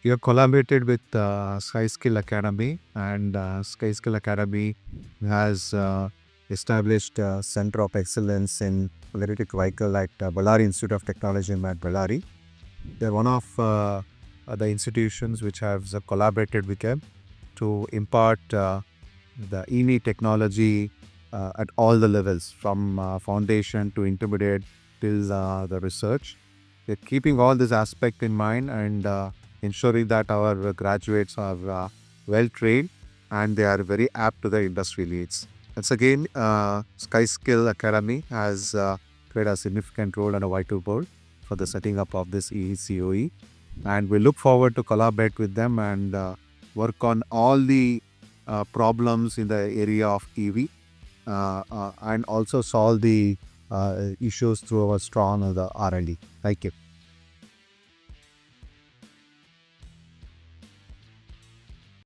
We have collaborated with SkyySkill Academy, and SkyySkill Academy has established a Center of Excellence in Electric Vehicle at Ballari Institute of Technology at Ballari. They're one of the institutions which have collaborated with them to impart the EV technology at all the levels, from foundation to intermediate till the research. We're keeping all this aspect in mind and ensuring that our graduates are well trained and they are very apt to the industry needs. Once again, SkyySkill Academy has played a significant role and a vital role for the setting up of this ECOE, and we look forward to collaborate with them and work on all the problems in the area of EV and also solve the issues through our strong R&D. Thank you.